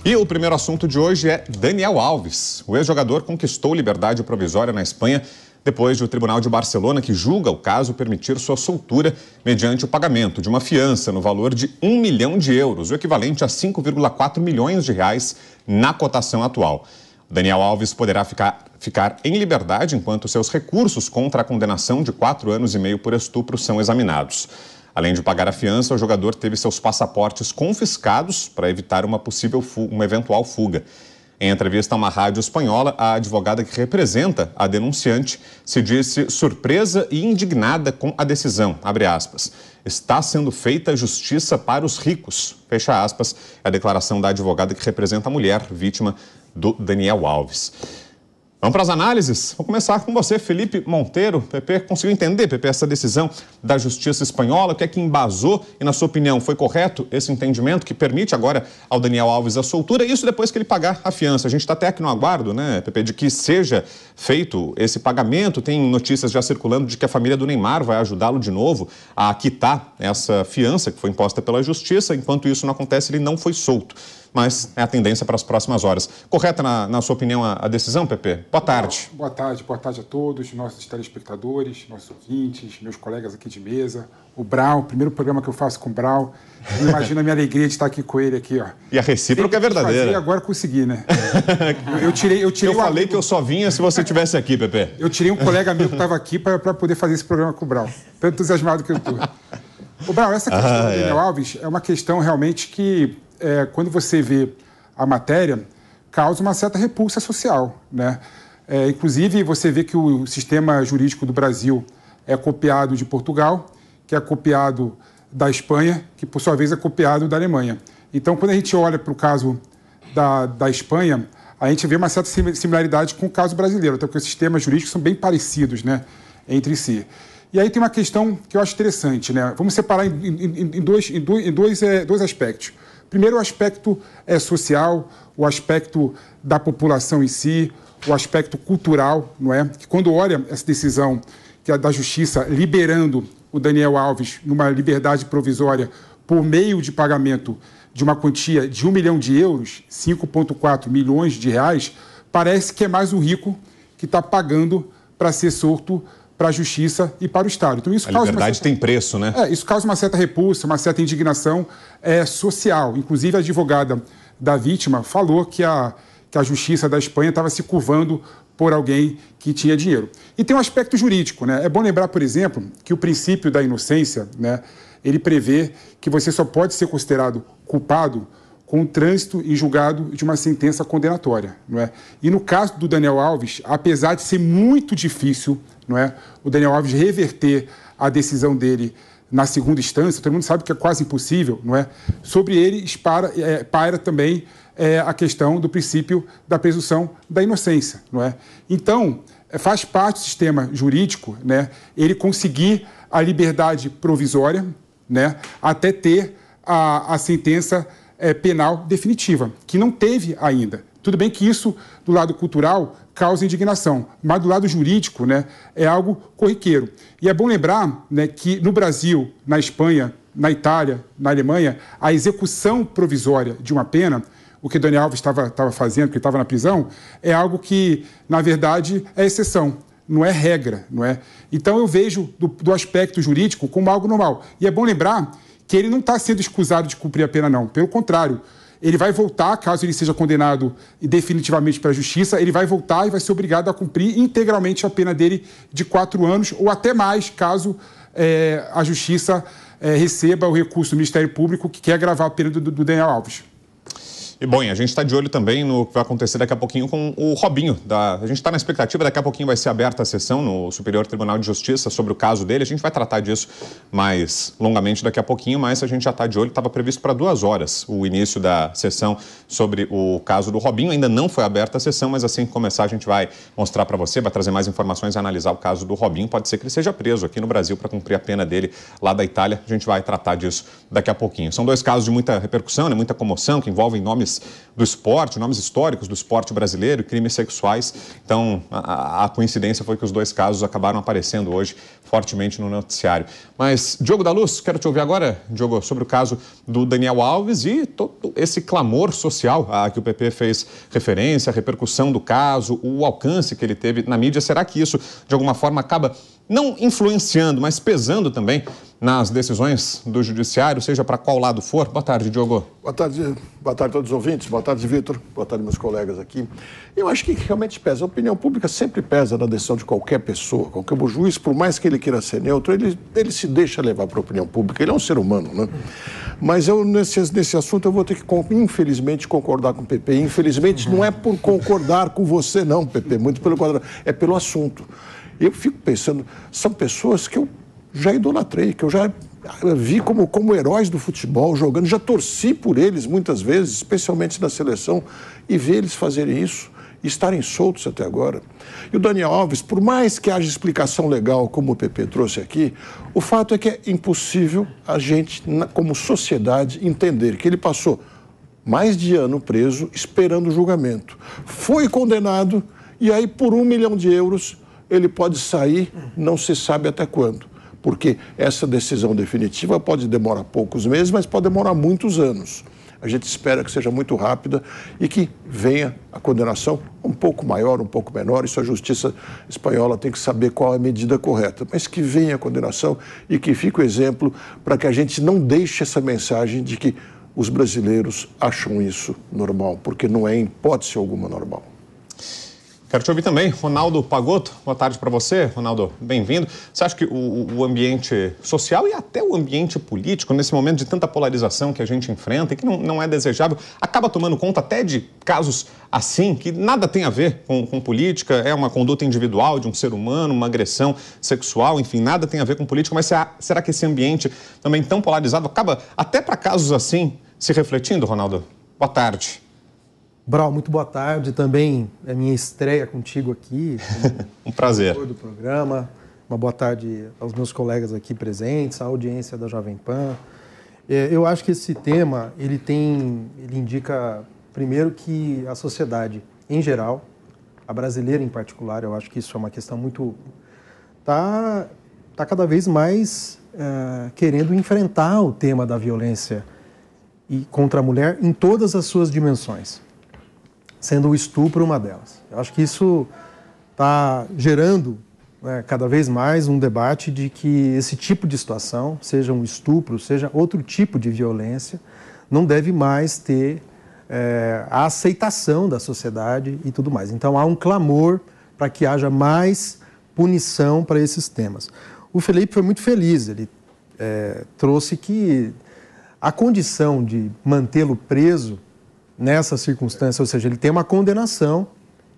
E o primeiro assunto de hoje é Daniel Alves. O ex-jogador conquistou liberdade provisória na Espanha depois de o Tribunal de Barcelona, que julga o caso, permitir sua soltura mediante o pagamento de uma fiança no valor de 1 milhão de euros, o equivalente a 5,4 milhões de reais na cotação atual. Daniel Alves poderá ficar em liberdade enquanto seus recursos contra a condenação de 4 anos e meio por estupro são examinados. Além de pagar a fiança, o jogador teve seus passaportes confiscados para evitar uma eventual fuga. Em entrevista a uma rádio espanhola, a advogada que representa a denunciante se disse surpresa e indignada com a decisão, abre aspas. Está sendo feita justiça para os ricos, fecha aspas, é a declaração da advogada que representa a mulher vítima do Daniel Alves. Vamos para as análises? Vou começar com você, Felipe Monteiro. Pepe, conseguiu entender, Pepe, essa decisão da Justiça Espanhola? O que é que embasou e, na sua opinião, foi correto esse entendimento que permite agora ao Daniel Alves a soltura? Isso depois que ele pagar a fiança. A gente está até aqui no aguardo, né, Pepe, de que seja feito esse pagamento. Tem notícias já circulando de que a família do Neymar vai ajudá-lo de novo a quitar essa fiança que foi imposta pela Justiça. Enquanto isso não acontece, ele não foi solto. Mas é a tendência para as próximas horas. Correta, na sua opinião, a decisão, Pepe? Boa tarde. Boa tarde a todos, nossos telespectadores, nossos ouvintes, meus colegas aqui de mesa. O Brau, primeiro programa que eu faço com o Brau. Não imagina a minha alegria de estar aqui com ele aqui, ó. E a recíproca é verdadeira. E agora consegui, né? Eu falei que eu só vinha se você estivesse aqui, Pepe. Eu tirei um colega meu que estava aqui para poder fazer esse programa com o Brau. Tão entusiasmado que eu estou. O Brau, essa questão do Daniel Alves é uma questão realmente que... quando você vê a matéria, causa uma certa repulsa social, né? Inclusive, você vê que o sistema jurídico do Brasil é copiado de Portugal, que é copiado da Espanha, que, por sua vez, é copiado da Alemanha. Então, quando a gente olha para o caso da Espanha, a gente vê uma certa similaridade com o caso brasileiro, até porque os sistemas jurídicos são bem parecidos, né, entre si. E aí tem uma questão que eu acho interessante, né? Vamos separar em dois aspectos. Primeiro, o aspecto social, o aspecto da população em si, o aspecto cultural, não é? Que quando olha essa decisão que é da Justiça liberando o Daniel Alves numa liberdade provisória por meio de pagamento de uma quantia de 1 milhão de euros, 5,4 milhões de reais, parece que é mais o rico que está pagando para ser solto para a Justiça e para o Estado. Então, isso a liberdade tem preço, né? Isso causa uma certa repulsa, uma certa indignação social. Inclusive, a advogada da vítima falou que a Justiça da Espanha estava se curvando por alguém que tinha dinheiro. E tem um aspecto jurídico, né? É bom lembrar, por exemplo, que o princípio da inocência, né, ele prevê que você só pode ser considerado culpado com o trânsito em julgado de uma sentença condenatória, não é? E no caso do Daniel Alves, apesar de ser muito difícil, não é, o Daniel Alves reverter a decisão dele na segunda instância, todo mundo sabe que é quase impossível, não é? Sobre ele paira também a questão do princípio da presunção da inocência, não é? Então, faz parte do sistema jurídico, né, ele conseguir a liberdade provisória, né, até ter a sentença penal definitiva, que não teve ainda. Tudo bem que isso, do lado cultural, causa indignação, mas do lado jurídico, né, é algo corriqueiro. E é bom lembrar, né, que no Brasil, na Espanha, na Itália, na Alemanha, a execução provisória de uma pena, o que Daniel Alves estava fazendo, porque estava na prisão, é algo que, na verdade, é exceção, não é regra, não é? Então eu vejo do aspecto jurídico como algo normal. E é bom lembrar que ele não está sendo escusado de cumprir a pena, não. Pelo contrário, ele vai voltar, caso ele seja condenado definitivamente para a Justiça, ele vai voltar e vai ser obrigado a cumprir integralmente a pena dele de 4 anos, ou até mais, caso a Justiça receba o recurso do Ministério Público que quer agravar a pena do Daniel Alves. E, bom, a gente está de olho também no que vai acontecer daqui a pouquinho com o Robinho. A gente está na expectativa, daqui a pouquinho vai ser aberta a sessão no Superior Tribunal de Justiça sobre o caso dele. A gente vai tratar disso mais longamente daqui a pouquinho, mas a gente já está de olho. Estava previsto para 2 horas o início da sessão sobre o caso do Robinho. Ainda não foi aberta a sessão, mas assim que começar a gente vai mostrar para você, vai trazer mais informações e analisar o caso do Robinho. Pode ser que ele seja preso aqui no Brasil para cumprir a pena dele lá da Itália. A gente vai tratar disso daqui a pouquinho. São 2 casos de muita repercussão, né, muita comoção, que envolvem nomes nomes do esporte, nomes históricos do esporte brasileiro, crimes sexuais. Então, a coincidência foi que os dois casos acabaram aparecendo hoje fortemente no noticiário. Mas, Diogo da Luz, quero te ouvir agora, Diogo, sobre o caso do Daniel Alves e todo esse clamor social a que o PP fez referência, a repercussão do caso, o alcance que ele teve na mídia. Será que isso, de alguma forma, acaba não influenciando, mas pesando também nas decisões do judiciário, seja para qual lado for? Boa tarde, Diogo. Boa tarde a todos os ouvintes. Boa tarde, Vitor. Boa tarde, meus colegas aqui. Eu acho que realmente pesa. A opinião pública sempre pesa na decisão de qualquer pessoa. Qualquer juiz, por mais que ele queira ser neutro, ele se deixa levar para a opinião pública. Ele é um ser humano, né? Mas eu, nesse assunto, eu vou ter que, infelizmente, concordar com o PP. Infelizmente, não é por concordar com você, não, PP. Muito pelo contrário. É pelo assunto. Eu fico pensando, são pessoas que eu já idolatrei, que eu já vi como heróis do futebol jogando, já torci por eles muitas vezes, especialmente na seleção, e ver eles fazerem isso e estarem soltos até agora. E o Daniel Alves, por mais que haja explicação legal, como o PP trouxe aqui, o fato é que é impossível a gente, como sociedade, entender que ele passou mais de ano preso esperando o julgamento. Foi condenado e aí por €1 milhão ele pode sair, não se sabe até quando. Porque essa decisão definitiva pode demorar poucos meses, mas pode demorar muitos anos. A gente espera que seja muito rápida e que venha a condenação um pouco maior, um pouco menor. Isso a justiça espanhola tem que saber qual é a medida correta. Mas que venha a condenação e que fique o exemplo para que a gente não deixe essa mensagem de que os brasileiros acham isso normal, porque não é em hipótese alguma normal. Quero te ouvir também, Ronaldo Pagotto. Boa tarde para você, Ronaldo. Bem-vindo. Você acha que o ambiente social e até o ambiente político, nesse momento de tanta polarização que a gente enfrenta e que não é desejável, acaba tomando conta até de casos assim, que nada tem a ver com política, é uma conduta individual de um ser humano, uma agressão sexual, enfim, nada tem a ver com política, mas será que esse ambiente também tão polarizado acaba até para casos assim se refletindo, Ronaldo? Boa tarde. Brau, muito boa tarde. Também é minha estreia contigo aqui. Um prazer. Do programa. Uma boa tarde aos meus colegas aqui presentes, à audiência da Jovem Pan. Eu acho que esse tema, ele indica, primeiro, que a sociedade em geral, a brasileira em particular, eu acho que isso é uma questão muito... Tá cada vez mais querendo enfrentar o tema da violência contra a mulher em todas as suas dimensões, sendo o estupro uma delas. Eu acho que isso está gerando cada vez mais um debate de que esse tipo de situação, seja um estupro, seja outro tipo de violência, não deve mais ter a aceitação da sociedade e tudo mais. Então há um clamor para que haja mais punição para esses temas. O Felipe foi muito feliz, ele trouxe que a condição de mantê-lo preso nessa circunstância, ou seja, ele tem uma condenação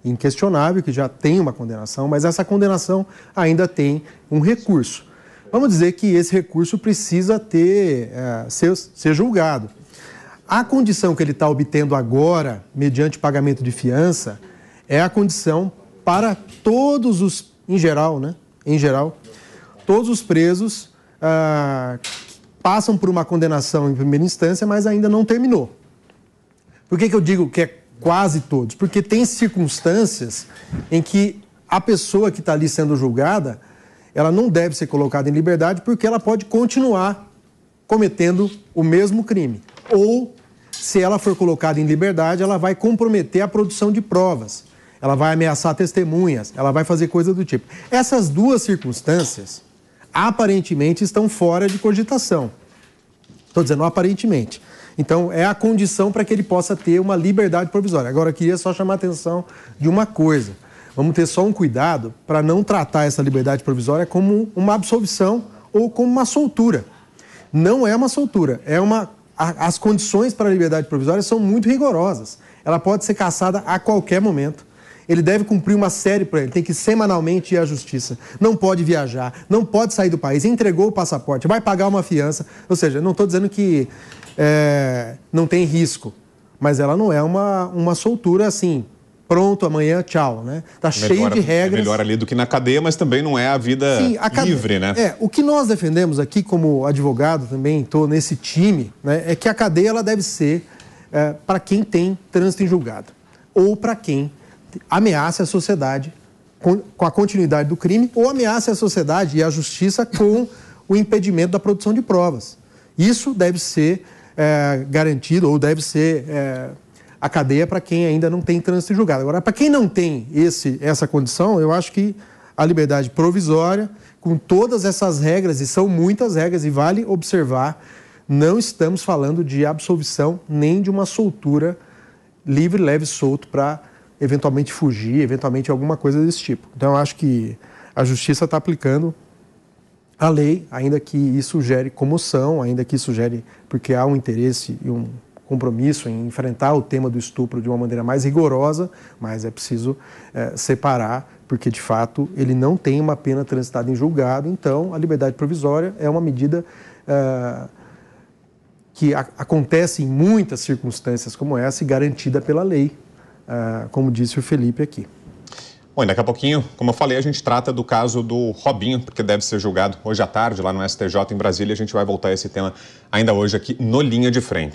inquestionável, que já tem uma condenação, mas essa condenação ainda tem um recurso. Vamos dizer que esse recurso precisa ser julgado. A condição que ele está obtendo agora, mediante pagamento de fiança, é a condição para todos os, em geral, todos os presos passam por uma condenação em primeira instância, mas ainda não terminou. Por que eu digo que é quase todos? Porque tem circunstâncias em que a pessoa que está ali sendo julgada, ela não deve ser colocada em liberdade porque ela pode continuar cometendo o mesmo crime. Ou, se ela for colocada em liberdade, ela vai comprometer a produção de provas. Ela vai ameaçar testemunhas, ela vai fazer coisa do tipo. Essas duas circunstâncias, aparentemente, estão fora de cogitação. Estou dizendo aparentemente. Então, é a condição para que ele possa ter uma liberdade provisória. Agora, eu queria só chamar a atenção de uma coisa. Vamos ter só um cuidado para não tratar essa liberdade provisória como uma absolvição ou como uma soltura. Não é uma soltura, as condições para a liberdade provisória são muito rigorosas. Ela pode ser cassada a qualquer momento. Ele deve cumprir uma série para ele, tem que semanalmente ir à justiça. Não pode viajar, não pode sair do país, entregou o passaporte, vai pagar uma fiança. Ou seja, não estou dizendo que não tem risco, mas ela não é uma soltura assim, pronto, amanhã, tchau, né? Tá cheio de regras. É melhor ali do que na cadeia, mas também não é a vida livre, né? O que nós defendemos aqui como advogado, também estou nesse time, né, é que a cadeia ela deve ser para quem tem trânsito em julgado ou para quem ameaça a sociedade com a continuidade do crime ou ameaça a sociedade e a justiça com o impedimento da produção de provas. Isso deve ser garantido ou deve ser a cadeia para quem ainda não tem trânsito em julgado. Agora, para quem não tem essa condição, eu acho que a liberdade provisória, com todas essas regras, e são muitas regras, e vale observar, não estamos falando de absolvição nem de uma soltura livre, leve e solto para eventualmente fugir, eventualmente alguma coisa desse tipo. Então, eu acho que a Justiça está aplicando a lei, ainda que isso gere comoção, ainda que isso gere, porque há um interesse e um compromisso em enfrentar o tema do estupro de uma maneira mais rigorosa, mas é preciso separar, porque de fato ele não tem uma pena transitada em julgado, então a liberdade provisória é uma medida que acontece em muitas circunstâncias como essa e garantida pela lei, como disse o Felipe aqui. Bom, e daqui a pouquinho, como eu falei, a gente trata do caso do Robinho, porque deve ser julgado hoje à tarde lá no STJ em Brasília. A gente vai voltar a esse tema ainda hoje aqui no Linha de Frente.